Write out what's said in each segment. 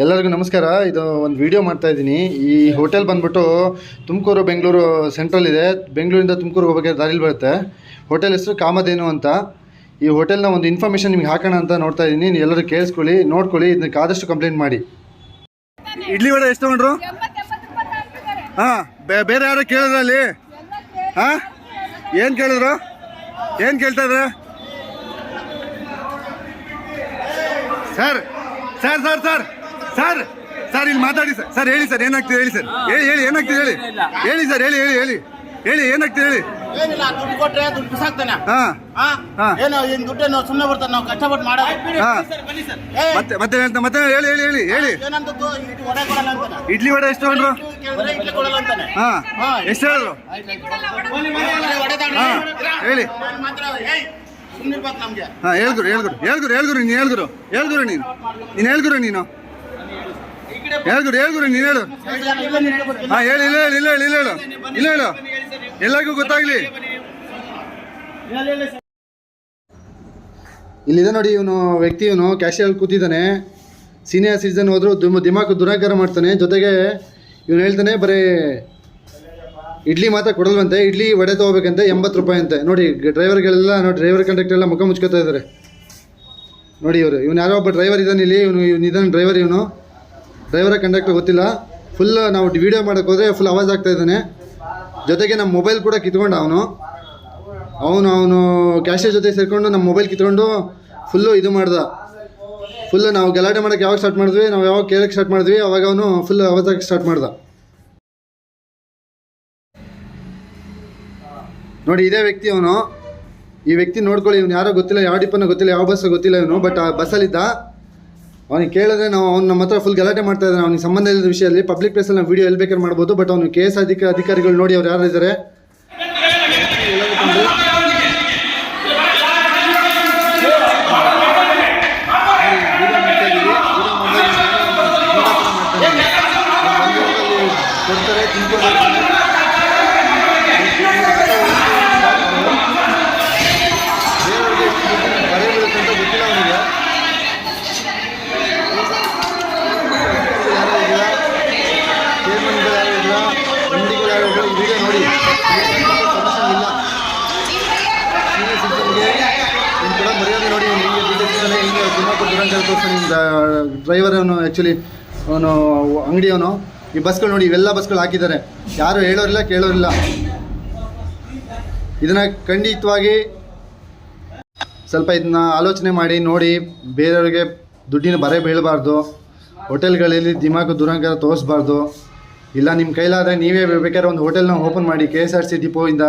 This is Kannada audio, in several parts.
ಎಲ್ಲರಿಗೂ ನಮಸ್ಕಾರ. ಇದು ಒಂದು ವಿಡಿಯೋ ಮಾಡ್ತಾ ಇದ್ದೀನಿ. ಈ ಹೋಟೆಲ್ ಬಂದ್ಬಿಟ್ಟು ತುಮಕೂರು ಬೆಂಗಳೂರು ಸೆಂಟ್ರಲ್ ಇದೆ. ಬೆಂಗಳೂರಿಂದ ತುಮಕೂರು ಹೋಗೋಕ್ಕೆ ದಾರಿಲಿ ಬರುತ್ತೆ. ಹೋಟೆಲ್ ಹೆಸರು ಕಾಮಧೇನು ಅಂತ. ಈ ಹೋಟೆಲ್ನ ಒಂದು ಇನ್ಫಾರ್ಮೇಷನ್ ನಿಮ್ಗೆ ಹಾಕೋಣ ಅಂತ ನೋಡ್ತಾ ಇದ್ದೀನಿ. ನೀವು ಎಲ್ಲರೂ ಕೇಳಿಸ್ಕೊಳ್ಳಿ, ನೋಡ್ಕೊಳ್ಳಿ, ಇದನ್ನ ಆದಷ್ಟು ಕಂಪ್ಲೇಂಟ್ ಮಾಡಿ. ಇಡ್ಲಿ ವಡೆ ಎಷ್ಟು ತಗೊಂಡ್ರು? ಹಾಂ, ಬೇರೆ ಯಾರು ಕೇಳಿದ್ರ ಅಲ್ಲಿ? ಹಾಂ, ಏನು ಕೇಳಿದ್ರು? ಏನು ಕೇಳ್ತಾ ಇದ್ರೆ? Sir sir sir sir sir sir ಇಲ್ಲಿ ಮಾತಾಡಿ ಸರ್. ಸರ್ ಹೇಳಿ ಸರ್, ಏನಾಗ್ತಿದೆ ಹೇಳಿ ಸರ್. ಹೇಳಿ ಏನಾಗ್ತಿದೆ ಹೇಳಿ. ಹೇಳಿ ಸರ್, ಹೇಳಿ ಏನಾಗ್ತಿದೆ ಹೇಳಿ. ಏನಿಲ್ಲ, ದುಡ್ಡು ಕೊಟ್ರೆ ದುಡ್ಡು ಬಿಸಾಕ್ತಾನೆ. ಏನು ದುಡ್ಡೇನು ಸುಮ್ಮನೆ ಬರ್ತಾನೆ, ನಾವು ಕಷ್ಟಪಟ್ಟು ಮಾಡೋ. ಮತ್ತೆ ಹೇಳಿ ಏನಂತದ್ದು ವಡೆ ಕೊಡಲ್ಲ ಅಂತಾನೆ. ಇಡ್ಲಿ ವಡೆ ಎಷ್ಟು ತಗೊಂಡ್ರು? ಇಡ್ಲಿ ಕೊಡಲ್ಲ ಅಂತಾನೆ. ಎಷ್ಟು ಹೇಳಿದ್ರು? ಹೇಳಿ. ಸುಮ್ಮನಿರ್ಬೇಕು ನಮ್ಗೆ. ಹೇಳ್ಗುರು ನೀನು ಹೇಳ್ಗುರು ನೀನು ಹೇಳ್ಗುರು ನೀನು ಹೇಳು. ಇಲ್ಲ ಹೇಳು, ಎಲ್ಲರಿಗೂ ಗೊತ್ತಾಗ್ಲಿ. ಇಲ್ಲಿದೆ ನೋಡಿ, ಇವನು ವ್ಯಕ್ತಿ, ಇವನು ಕ್ಯಾಶಿಯರ್ ಕೂತಿದ್ದಾನೆ. ಸೀನಿಯರ್ ಸಿಟಿಸನ್ ಹೋದ್ರು ದಿಮಾಕು ದುರಾಕಾರ ಮಾಡ್ತಾನೆ. ಜೊತೆಗೆ ಇವನು ಹೇಳ್ತಾನೆ ಬರೀ ಇಡ್ಲಿ ಮಾತ್ರ ಕೊಡಲ್ವಂತೆ, ಇಡ್ಲಿ ವಡೆ ತೊಗೋಬೇಕಂತೆ, 80 ರೂಪಾಯಿ ಅಂತೆ. ನೋಡಿ ಡ್ರೈವರ್ಗಳೆಲ್ಲ ನೋಡಿ, ಡ್ರೈವರ್ ಕಂಡಕ್ಟರ್ ಎಲ್ಲ ಮುಖ ಮುಚ್ಕೋತಾ ಇದ್ದಾರೆ ನೋಡಿ. ಇವನು ಯಾರೋ ಒಬ್ಬ ಡ್ರೈವರ್ ಇದ್ದಾನೆ ಇಲ್ಲಿ. ಇವನು ಡ್ರೈವರ್, ಇವನು ಡ್ರೈವರ ಕಂಡಕ್ಟರ್ ಗೊತ್ತಿಲ್ಲ. ಫುಲ್ ನಾವು ವಿಡಿಯೋ ಮಾಡೋಕ್ಕೆ ಹೋದರೆ ಫುಲ್ ಆವಾಜ್ ಆಗ್ತಾ ಇದ್ದಾನೆ. ಜೊತೆಗೆ ನಮ್ಮ ಮೊಬೈಲ್ ಕೂಡ ಕಿತ್ಕೊಂಡು ಅವನು ಕ್ಯಾಶಿಯರ್ ಜೊತೆ ಸೇರಿಕೊಂಡು ನಮ್ಮ ಮೊಬೈಲ್ ಕಿತ್ಕೊಂಡು ಫುಲ್ಲು ಇದು ಮಾಡ್ದ. ಫುಲ್ಲು ನಾವು ಗಲಾಟೆ ಮಾಡೋಕ್ಕೆ ಯಾವಾಗ ಸ್ಟಾರ್ಟ್ ಮಾಡಿದ್ವಿ, ನಾವು ಯಾವಾಗ ಕೇಳಕ್ಕೆ ಸ್ಟಾರ್ಟ್ ಮಾಡಿದ್ವಿ, ಅವಾಗ ಅವನು ಫುಲ್ ಆವಾಜಾಗಿ ಸ್ಟಾರ್ಟ್ ಮಾಡ್ದ ನೋಡಿ. ಇದೇ ವ್ಯಕ್ತಿ ಅವನು. ಈ ವ್ಯಕ್ತಿ ನೋಡ್ಕೊಳ್ಳಿ, ಇವನು ಯಾರೋ ಗೊತ್ತಿಲ್ಲ, ಯಾವ ಡಿಪನ್ನ ಗೊತ್ತಿಲ್ಲ, ಯಾವ ಬಸ್ ಗೊತ್ತಿಲ್ಲ ಇವನು. ಬಟ್ ಆ ಬಸ್ಸಲ್ಲಿದ್ದ. ಅವನಿಗೆ ಕೇಳಿದ್ರೆ ಅವ್ನು ನಮ್ಮ ಹತ್ರ ಫುಲ್ ಗಲಾಟೆ ಮಾಡ್ತಾ ಇದ್ದಾನೆ. ಅವ್ನಿಗೆ ಸಂಬಂಧ ಇಲ್ಲದ ವಿಷಯದಲ್ಲಿ ಪಬ್ಲಿಕ್ ಪ್ಲೇಸಲ್ಲಿ ನಾವು ವೀಡಿಯೋ ಎಲ್ಲಿ ಬೇಕಾದ್ರೆ ಮಾಡ್ಬೋದು. ಬಟ್ ಅವನು KS ಅಧಿಕಾರಿಗಳು ನೋಡಿ, ಅವ್ರು ಯಾರು ಇದ್ದಾರೆ. ಕೊಡ್ತಾರೆ, ತಿನ್ಕೊಂಡು ಕೂಡ ಮರ್ಯಾದೆ ನೋಡಿ. ಡ್ರೈವರ್ ಅವನು, ಆ್ಯಕ್ಚುಲಿ ಅವನು ಅಂಗಡಿಯವನು. ಈ ಬಸ್ಗಳು ನೋಡಿ, ಇವೆಲ್ಲ ಬಸ್ಗಳು ಹಾಕಿದ್ದಾರೆ. ಯಾರು ಹೇಳೋರಿಲ್ಲ, ಕೇಳೋರಿಲ್ಲ. ಇದನ್ನು ಖಂಡಿತವಾಗಿ ಸ್ವಲ್ಪ ಇದನ್ನ ಆಲೋಚನೆ ಮಾಡಿ ನೋಡಿ. ಬೇರೆಯವ್ರಿಗೆ ದುಡ್ಡಿನ ಬರೆ ಬೀಳಬಾರ್ದು. ಹೋಟೆಲ್ಗಳಲ್ಲಿ ದಿಮಾಕು ದುರಂಕಾರ ತೋರಿಸ್ಬಾರ್ದು. ಇಲ್ಲ ನಿಮ್ಮ ಕೈಲಾದರೆ ನೀವೇ ಬೇಕಾದ್ರೆ ಒಂದು ಹೋಟೆಲ್ನ ಓಪನ್ ಮಾಡಿ, KSRTC ಡಿಪೋಯಿಂದ.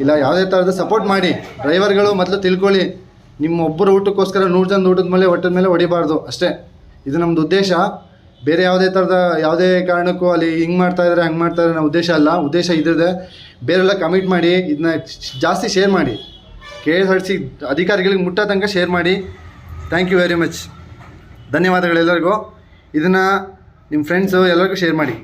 ಇಲ್ಲ ಯಾವುದೇ ಥರದ ಸಪೋರ್ಟ್ ಮಾಡಿ. ಡ್ರೈವರ್ಗಳು ಮೊದಲು ತಿಳ್ಕೊಳ್ಳಿ, ನಿಮ್ಮ ಒಬ್ಬರು ಊಟಕ್ಕೋಸ್ಕರ 100 ಜನದ ಊಟದ ಮೇಲೆ ಹೊಟ್ಟದ ಮೇಲೆ ಹೊಡಿಬಾರ್ದು ಅಷ್ಟೇ. ಇದು ನಮ್ಮದು ಉದ್ದೇಶ. ಬೇರೆ ಯಾವುದೇ ಕಾರಣಕ್ಕೂ ಅಲ್ಲಿ ಹಿಂಗೆ ಮಾಡ್ತಾಯಿದ್ದಾರೆ, ಹಂಗೆ ಮಾಡ್ತಾಯಿದ್ದಾರೆ ಅನ್ನೋ ಉದ್ದೇಶ ಅಲ್ಲ. ಉದ್ದೇಶ ಇದ್ದಿದೆ. ಬೇರೆಲ್ಲ ಕಮಿಟ್ ಮಾಡಿ, ಇದನ್ನ ಜಾಸ್ತಿ ಶೇರ್ ಮಾಡಿ. KSRTC ಅಧಿಕಾರಿಗಳಿಗೆ ಮುಟ್ಟೋ ತನಕ ಶೇರ್ ಮಾಡಿ. Thank you very much. ಧನ್ಯವಾದಗಳೆಲ್ಲರಿಗೂ. ಇದನ್ನು ನಿಮ್ಮ ಫ್ರೆಂಡ್ಸು ಎಲ್ಲರಿಗೂ ಶೇರ್ ಮಾಡಿ.